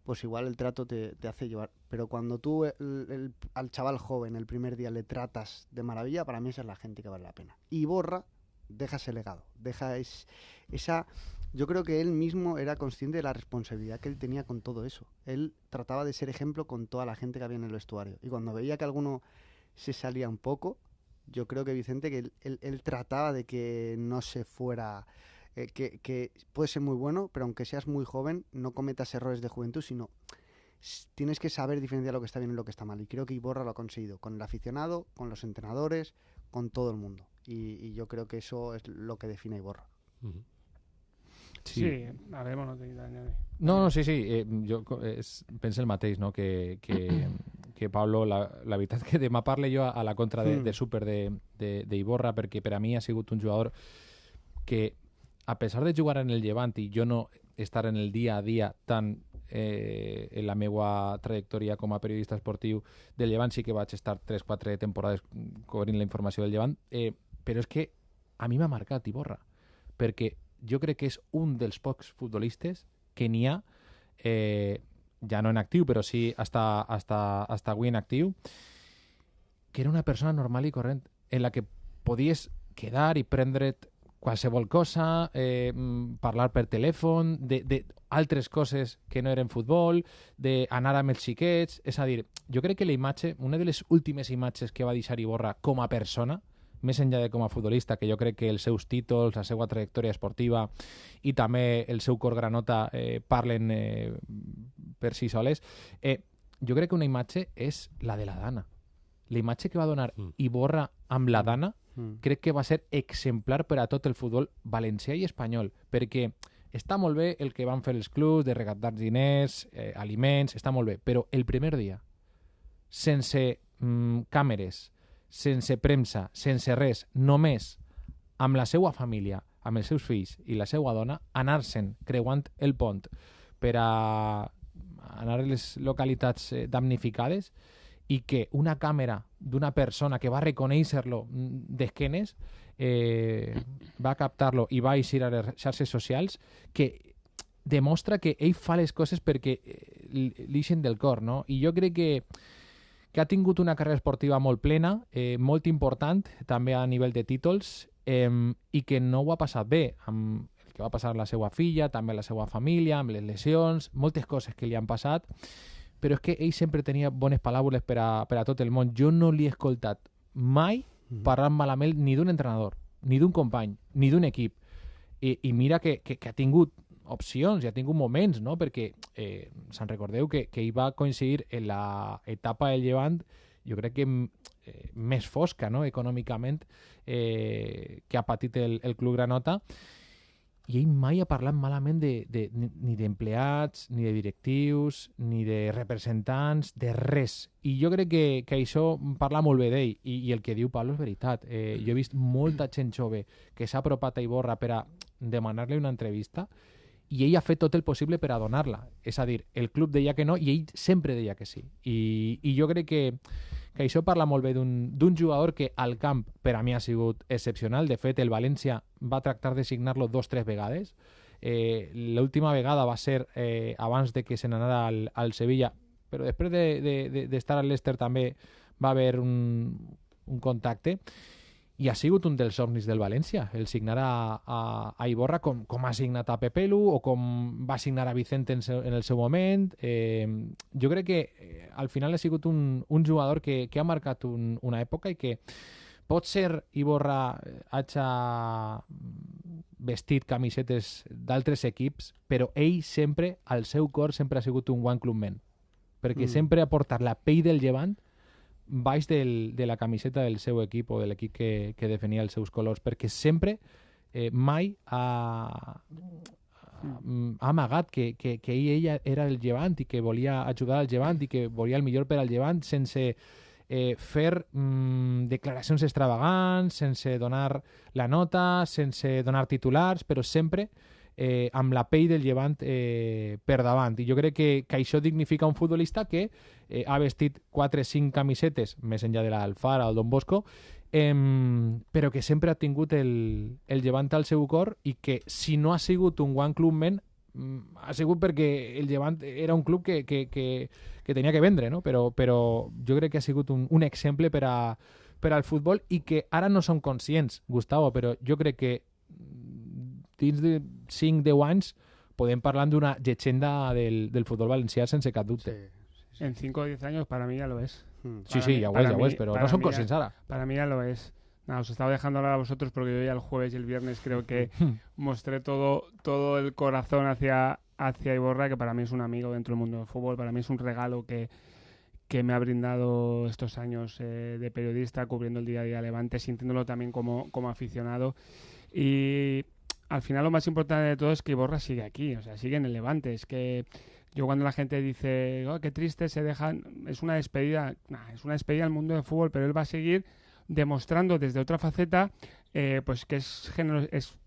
pues igual el trato te hace llevar. Pero cuando tú al chaval joven el primer día le tratas de maravilla, para mí esa es la gente que vale la pena. Y Iborra deja ese legado, deja esa... Yo creo que él mismo era consciente de la responsabilidad que él tenía con todo eso. Él trataba de ser ejemplo con toda la gente que había en el vestuario. Y cuando veía que alguno se salía un poco, yo creo que Vicente, que él trataba de que no se fuera... que puede ser muy bueno, pero aunque seas muy joven, no cometas errores de juventud, sino tienes que saber diferenciar lo que está bien y lo que está mal. Y creo que Iborra lo ha conseguido, con el aficionado, con los entrenadores, con todo el mundo. Y yo creo que eso es lo que define a Iborra. Sí, a ver, bueno, No, sí. Jo penso el mateix, no? que Pablo, la veritat que demà parle jo a la contra de súper d'Iborra, perquè per a mi ha sigut un jugador que, a pesar de jugar en el Llevant i jo no estar en el dia a dia tant en la meva trajectòria com a periodista esportiu del Llevant, sí que vaig estar 3-4 temporades cobrint la informació del Llevant, però és que a mi m'ha marcat Iborra, perquè jo crec que és un dels pocs futbolistes que n'hi ha, ja no en actiu, però sí hasta avui en actiu, que era una persona normal i corrent, en la que podies quedar i prendre't qualsevol cosa, parlar per telèfon, d'altres coses que no eren futbol, d'anar amb els xiquets. És a dir, jo crec que la imatge, una de les últimes imatges que va deixar Iborra com a persona, més enllà de com a futbolista, que jo crec que els seus títols, la seva trajectòria esportiva i també el seu cor granota parlen per si soles, jo crec que una imatge és la de la Dana. La imatge que va donar Iborra amb la Dana crec que va ser exemplar per a tot el futbol valencià i espanyol, perquè està molt bé el que van fer els clubs de recaptar diners, aliments, està molt bé, però el primer dia, sense càmeres, sense premsa, sense res, només amb la seva família, amb els seus fills i la seva dona, anar-se'n creuant el pont per a anar a les localitats damnificades, i que una càmera d'una persona que va reconèixer-lo d'esquenes va captar-lo i va eixir a les xarxes socials, que demostra que ell fa les coses perquè l'ixen del cor, no? I jo crec que ha tingut una carrera esportiva molt plena, molt important, també a nivell de títols, i que no ho ha passat bé, amb el que va passar a la seva filla, també a la seva família, amb les lesions, moltes coses que li han passat, però és que ell sempre tenia bones paraules per a tot el món. Jo no li he escoltat mai parlar malament ni d'un entrenador, ni d'un company, ni d'un equip. I mira que ha tingut opcions i ha tingut moments, no? Perquè se'n recordeu que ell va coincidir en l'etapa del Llevant, jo crec que més fosca, no? Econòmicament, que ha patit el club granota, i ell mai ha parlat malament ni d'empleats, ni de directius, ni de representants, de res. I jo crec que això parla molt bé d'ell, i el que diu Pablo és veritat. Jo he vist molta gent jove que s'ha apropat a Iborra per a demanar-li una entrevista, i ell ha fet tot el possible per a donar-la. És a dir, el club deia que no i ell sempre deia que sí. I jo crec que això parla molt bé d'un jugador que al camp per a mi ha sigut excepcional. De fet, el València va tractar de signar-lo 2 o 3 vegades. L'última vegada va ser abans de que se n'anara al Sevilla, però després d'estar al Leicester també va haver un contacte. I ha sigut un dels somnis del València, el signar a Iborra com ha signat a Pepelu o com va signar a Vicente en el seu moment. Jo crec que al final ha sigut un jugador que ha marcat una època i que pot ser Iborra hagi vestit camisetes d'altres equips, però ell sempre, al seu cor, sempre ha sigut un one club man, perquè sempre ha portat la pell del Llevant baix de la camiseta del seu equip o de l'equip que defenia els seus colors, perquè sempre mai ha amagat que ella era el Llevant i que volia ajudar al Llevant i que volia el millor per al Llevant, sense fer declaracions extravagants, sense donar la nota, sense donar titulars, però sempre amb la pell del Llevant per davant. I jo crec que això dignifica un futbolista que ha vestit 4 o 5 camisetes, més enllà de l'Alfara o el Don Bosco, però que sempre ha tingut el Llevant al seu cor, i que si no ha sigut un one club man ha sigut perquè el Llevant era un club que tenia que vendre, no? Però jo crec que ha sigut un exemple per al futbol, i que ara no són conscients, Gustavo, però jo crec que dins de 5-10 anys podem parlar d'una llegenda del futbol valencià sense cap dubte. Sí. En 5 o 10 años para mí ya lo es. Sí, ya lo es, pero no son conscientes ahora. Para mí ya lo es. Nada, os estaba dejando hablar a vosotros porque yo ya el jueves y el viernes creo que mostré todo el corazón hacia hacia Iborra, que para mí es un amigo dentro del mundo del fútbol, para mí es un regalo que me ha brindado estos años de periodista, cubriendo el día a día Levante, sintiéndolo también como aficionado. Y al final lo más importante de todo es que Iborra sigue aquí, o sea, sigue en el Levante. Es que yo cuando la gente dice, oh, qué triste, se dejan, es una despedida, es una despedida al mundo del fútbol, pero él va a seguir demostrando desde otra faceta pues que es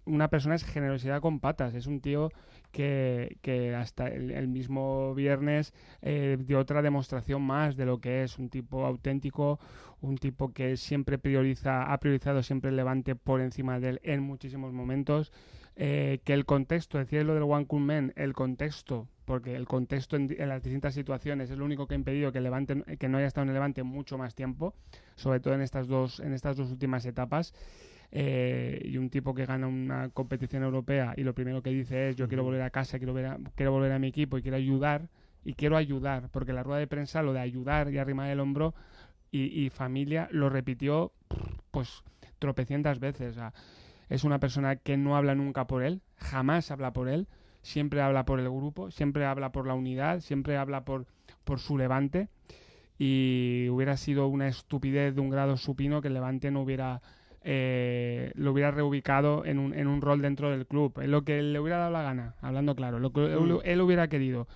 una persona, es generosidad con patas, es un tío que hasta el mismo viernes dio otra demostración más de lo que es un tipo auténtico, un tipo que siempre ha priorizado siempre el Levante por encima de él en muchísimos momentos, que el contexto, decía lo del One Cool Man, el contexto, porque el contexto en las distintas situaciones es lo único que ha impedido que el Levante, que no haya estado en el Levante mucho más tiempo, sobre todo en estas dos últimas etapas. Y un tipo que gana una competición europea y lo primero que dice es: yo quiero volver a casa, quiero volver a mi equipo y quiero ayudar, porque la rueda de prensa, lo de ayudar y arrimar el hombro y familia, lo repitió pues tropecientas veces. O sea, es una persona que no habla nunca por él, jamás habla por él, siempre habla por el grupo, siempre habla por la unidad, siempre habla por su Levante, y hubiera sido una estupidez de un grado supino que el Levante no hubiera lo hubiera reubicado en un rol dentro del club, es lo que le hubiera dado la gana, hablando claro, lo que él hubiera querido.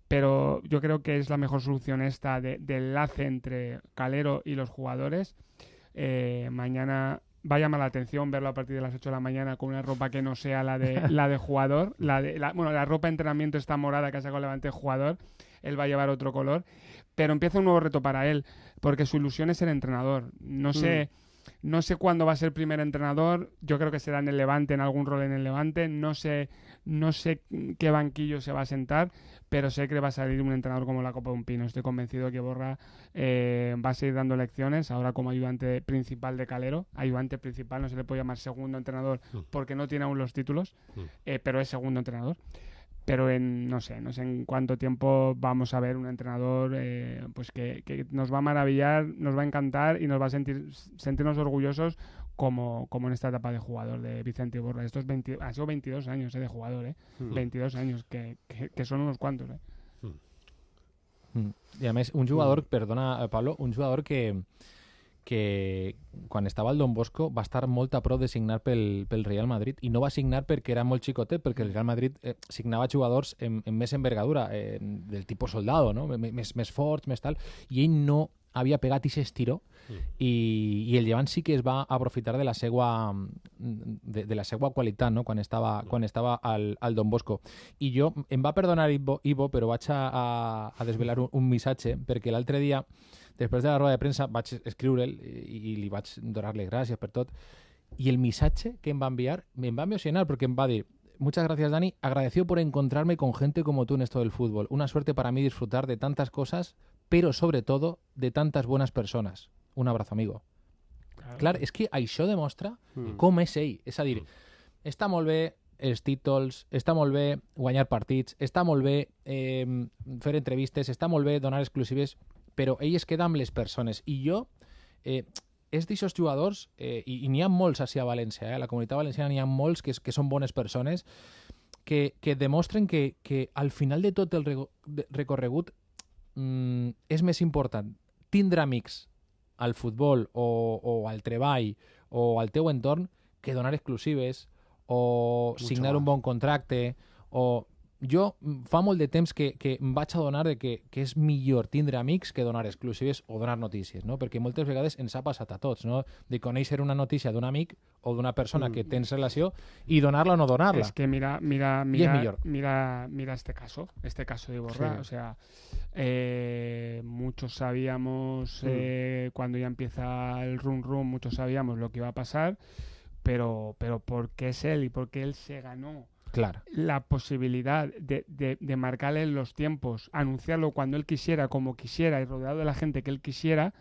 Pero yo creo que es la mejor solución esta de enlace entre Calero y los jugadores. Mañana va a llamar la atención verlo a partir de las 8 de la mañana con una ropa que no sea la de jugador. La ropa de entrenamiento está morada, que ha sacado Levante jugador. Él va a llevar otro color. Pero empieza un nuevo reto para él, porque su ilusión es ser entrenador. No sé cuándo va a ser primer entrenador. Yo creo que será en el Levante, en algún rol en el Levante. No sé qué banquillo se va a sentar, pero sé que va a salir un entrenador como la Copa de un Pino. Estoy convencido que Iborra va a seguir dando lecciones, ahora como ayudante principal de Calero. Ayudante principal, no se le puede llamar segundo entrenador porque no tiene aún los títulos, pero es segundo entrenador. Pero no sé en cuánto tiempo vamos a ver un entrenador pues que nos va a maravillar, nos va a encantar y nos va a sentirnos orgullosos como en esta etapa de jugador de Vicente Iborra. Estos ha sido 22 años de jugador, 22 años, que son unos cuantos. Y además un jugador, perdona Pablo, un jugador que quan estava al Don Bosco va estar molt a prop de signar pel Real Madrid, i no va signar perquè era molt xicotet, perquè el Real Madrid signava jugadors amb més envergadura, del tipus soldado, no? més forts, més tal, i ell no havia pegat aquest estiró, i el Llevant sí que es va aprofitar de la seva qualitat, no? quan estava al Don Bosco. I jo, em va perdonar Ivo, però vaig a desvelar un missatge, perquè l'altre dia, després de la roda de premsa, vaig escriure'l i li vaig donar-li gràcies per tot, i el missatge que em va enviar em va emocionar, perquè em va dir: muchas gracias, Dani, agradecido por encontrarme con gente como tú en esto del fútbol, una suerte para mí disfrutar de tantas cosas, pero sobre todo de tantas buenas personas. Un abrazo, amigo. Clar, és que això demostra com és ell, és a dir, està molt bé els títols, està molt bé guanyar partits, està molt bé fer entrevistes, està molt bé donar exclusives, però ell es queda amb les persones. I jo, és d'aixòs jugadors, i n'hi ha molts així a València, a la comunitat valenciana n'hi ha molts que són bones persones, que demostren que al final de tot el recorregut és més important tindre amics al futbol o al treball o al teu entorn que donar exclusives o signar un bon contracte. O jo fa molt de temps que em vaig adonar de que és millor tindre amics que donar exclusives o donar notícies, no? Perquè moltes vegades ens ha passat a tots, no? De conèixer una notícia d'un amic o d'una persona que tens relació y donarla o no donarla. Es que mira este caso de Iborra. Sí. O sea, muchos sabíamos cuando ya empieza el rum, muchos sabíamos lo que iba a pasar, pero porque es él y porque él se ganó la posibilidad de marcarle los tiempos, anunciarlo cuando él quisiera, como quisiera y rodeado de la gente que él quisiera.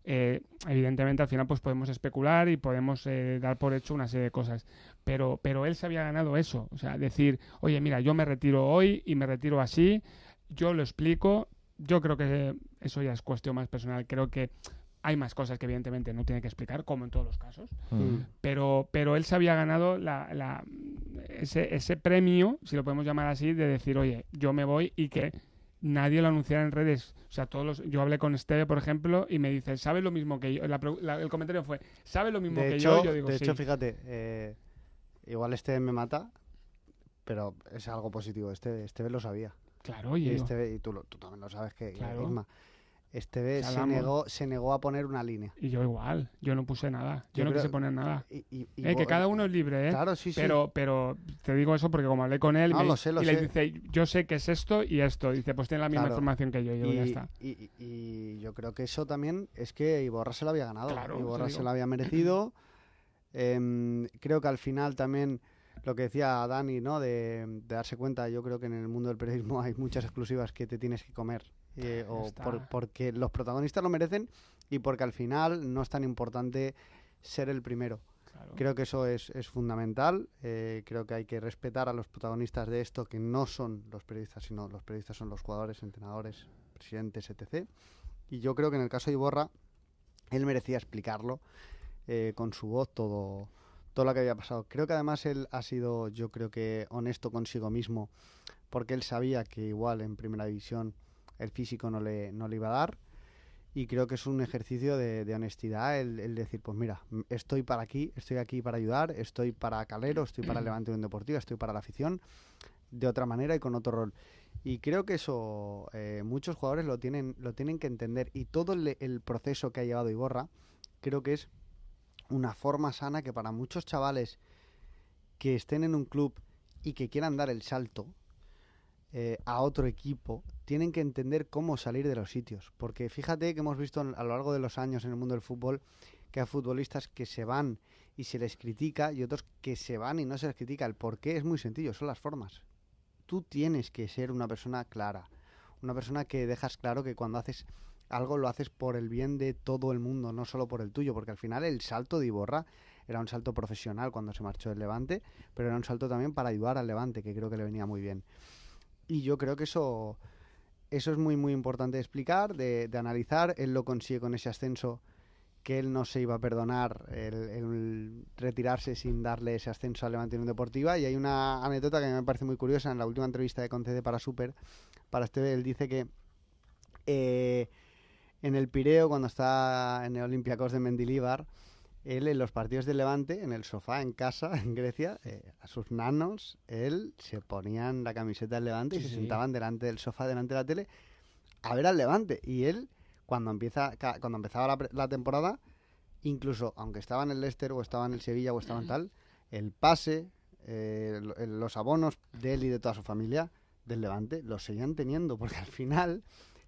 Evidentemente al final pues podemos especular y podemos dar por hecho una serie de cosas, pero él se había ganado eso, o sea, decir: oye, mira, yo me retiro hoy y me retiro así, yo lo explico. Yo creo que eso ya es cuestión más personal. Creo que Hay más cosas que evidentemente no tiene que explicar, como en todos los casos. Mm. Pero él se había ganado ese premio, si lo podemos llamar así, de decir, oye, yo me voy, y que nadie lo anunciara en redes. O sea, yo hablé con Esteve, por ejemplo, y me dice, ¿sabes lo mismo que yo? El comentario fue, ¿sabes lo mismo que yo? Yo digo, de sí. hecho, fíjate, igual Esteve me mata, pero es algo positivo. Esteve lo sabía. Claro, oye. Y tú también lo sabes, que Claro. Isma. Esteve Hablamos. se negó a poner una línea. Y yo igual, yo no puse nada. Yo no creo- quise poner nada. Y Que cada uno es libre, ¿eh? Claro, sí, sí. Pero te digo eso porque como hablé con él, No, lo sé. le dice, yo sé que es esto y esto. Dice, pues tiene la misma Claro. información que yo. Y digo, ya está. Y yo creo que eso también es que Iborra se lo había ganado. Claro, Iborra te se digo. lo había merecido. Creo que al final también lo que decía Dani, ¿no? De darse cuenta, yo creo que en el mundo del periodismo hay muchas exclusivas que te tienes que comer. Porque los protagonistas lo merecen y porque al final no es tan importante ser el primero. Claro. Creo que eso es fundamental. Creo que hay que respetar a los protagonistas de esto, que no son los periodistas, sino los periodistas son los jugadores, entrenadores, presidentes, etc. Y yo creo que en el caso de Iborra, él merecía explicarlo con su voz todo lo que había pasado. Creo que además él ha sido, yo creo que honesto consigo mismo, porque él sabía que igual en primera división el físico no le iba a dar. Y creo que es un ejercicio de honestidad el decir, pues mira, estoy aquí para ayudar, estoy para Calero, estoy para el Levante Unión Deportiva, estoy para la afición, de otra manera y con otro rol. Y creo que eso muchos jugadores lo tienen que entender. Y todo el proceso que ha llevado Iborra, creo que es una forma sana que para muchos chavales que estén en un club y que quieran dar el salto a otro equipo, tienen que entender cómo salir de los sitios. Porque fíjate que hemos visto a lo largo de los años en el mundo del fútbol que hay futbolistas que se van y se les critica y otros que se van y no se les critica. El por qué es muy sencillo, son las formas. Tú tienes que ser una persona clara, una persona que dejas claro que cuando haces algo lo haces por el bien de todo el mundo, no solo por el tuyo, porque al final el salto de Iborra era un salto profesional cuando se marchó del Levante, pero era un salto también para ayudar al Levante, que creo que le venía muy bien. Y yo creo que eso es muy, muy importante de explicar, de analizar. Él lo consigue con ese ascenso, que él no se iba a perdonar el retirarse sin darle ese ascenso al Levante Unión Deportiva. Y hay una anécdota que me parece muy curiosa. En la última entrevista que concede para Super, para él dice que en el Pireo, cuando está en el Olympiacos de Mendilibar, él en los partidos del Levante, en el sofá, en casa, en Grecia, a sus nanos, él se ponían la camiseta del Levante y se sentaban delante del sofá, delante de la tele, a ver al Levante. Y él, cuando empezaba la temporada, incluso aunque estaba en el Leicester o estaba en el Sevilla o estaba en tal, el pase, los abonos de él y de toda su familia del Levante los seguían teniendo, porque al final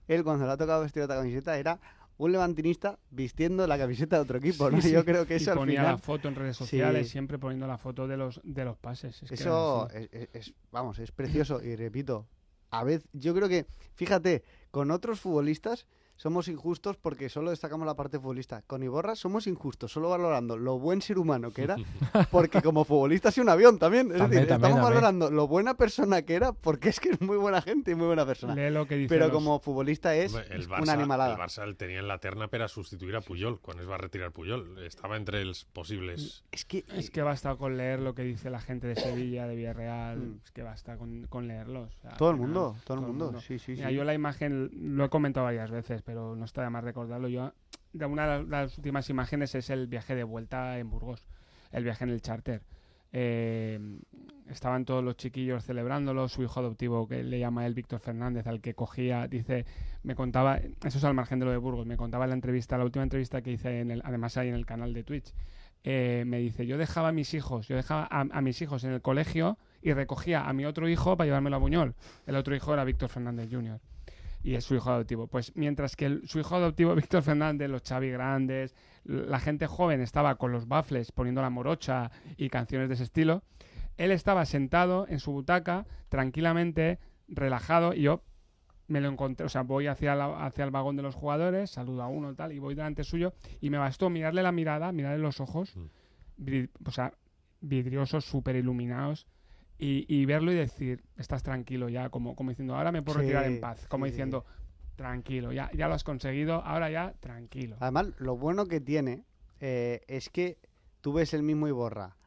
él, cuando le ha tocado vestir otra camiseta, era un levantinista vistiendo la camiseta de otro equipo, ¿no? Sí, Yo creo que eso y al ponía final... la foto en redes sociales, Sí. siempre poniendo la foto de los pases. Es que Eso era así. es precioso. Y repito, a veces, yo creo que, fíjate, con otros futbolistas somos injustos porque solo destacamos la parte futbolista. Con Iborra somos injustos, solo valorando lo buen ser humano que era, porque como futbolista ha sido un avión también. Es decir, estamos valorando lo buena persona que era, porque es que es muy buena gente y muy buena persona. Lee lo que dice Pero como futbolista es una animalada. El Barça el tenía en la terna para sustituir a Puyol, quan es va retirar Puyol. Estava entre els possibles... Es que basta con leer lo que dice la gente de Sevilla, de Villarreal. Es que basta con leerlos. O sea, todo el al final, mundo, todo el mundo. Sí, sí, Mira, sí. yo la imagen, lo he comentado varias veces, pero no está de más recordarlo. Yo, de una de las últimas imágenes es el viaje de vuelta en Burgos, el viaje en el charter. Estaban todos los chiquillos celebrándolo, su hijo adoptivo, que le llama él Víctor Fernández, al que cogía, dice, me contaba, eso es al margen de lo de Burgos, me contaba en la entrevista, la última entrevista que hice, además ahí en el canal de Twitch, me dice, yo dejaba a mis hijos en el colegio y recogía a mi otro hijo para llevármelo a Buñol. El otro hijo era Víctor Fernández Jr. y es su hijo adoptivo. Pues mientras que su hijo adoptivo, Víctor Fernández, los Xavi grandes, la gente joven estaba con los baffles poniendo la morocha y canciones de ese estilo, él estaba sentado en su butaca, tranquilamente, relajado, y yo me lo encontré, o sea, voy hacia el vagón de los jugadores, saludo a uno tal, y voy delante suyo, y me bastó mirarle la mirada, mirarle los ojos, o sea, vidriosos, súper iluminados, y verlo y decir, estás tranquilo ya, como diciendo, ahora me puedo retirar en paz, como diciendo, tranquilo, ya lo has conseguido, ahora ya, tranquilo. Además, lo bueno que tiene es que tú ves el mismo Iborra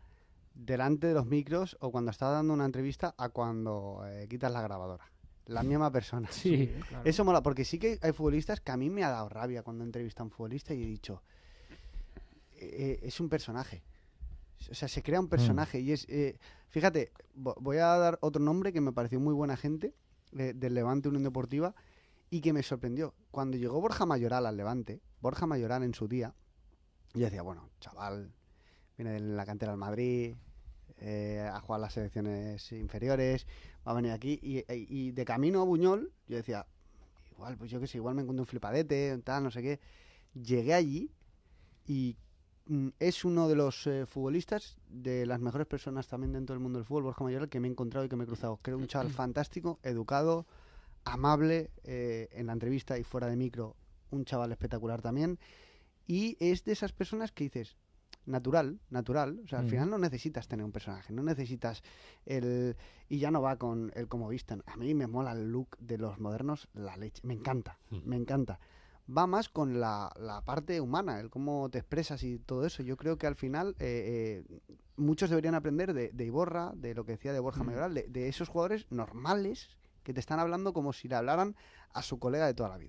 delante de los micros o cuando está dando una entrevista a cuando quitas la grabadora. La misma persona. Sí, claro. Eso mola, porque sí que hay futbolistas que a mí me ha dado rabia cuando entrevista a un futbolista y he dicho, es un personaje. O sea, se crea un personaje y es... fíjate, voy a dar otro nombre que me pareció muy buena gente del Levante Unión Deportiva y que me sorprendió. Cuando llegó Borja Mayoral al Levante, Borja Mayoral en su día, yo decía, bueno, chaval, viene de la cantera del Madrid, a jugar las selecciones inferiores, va a venir aquí y de camino a Buñol, yo decía, igual, pues yo qué sé, igual me encuentro un flipadete, tal, no sé qué. Llegué allí y es uno de los futbolistas, de las mejores personas también dentro del mundo del fútbol, Borja Mayoral, que me he encontrado y que me he cruzado. Creo un chaval fantástico, educado, amable en la entrevista y fuera de micro, un chaval espectacular también. Y es de esas personas que dices, natural. O sea, al final no necesitas tener un personaje, no necesitas el... Y ya no va con el cómo visten. A mí me mola el look de los modernos, la leche. Me encanta. Va más con la parte humana, el cómo te expresas y todo eso. Yo creo que al final muchos deberían aprender de Iborra, de lo que decía de Borja Mayoral, de esos jugadores normales que te están hablando como si le hablaran a su colega de toda la vida.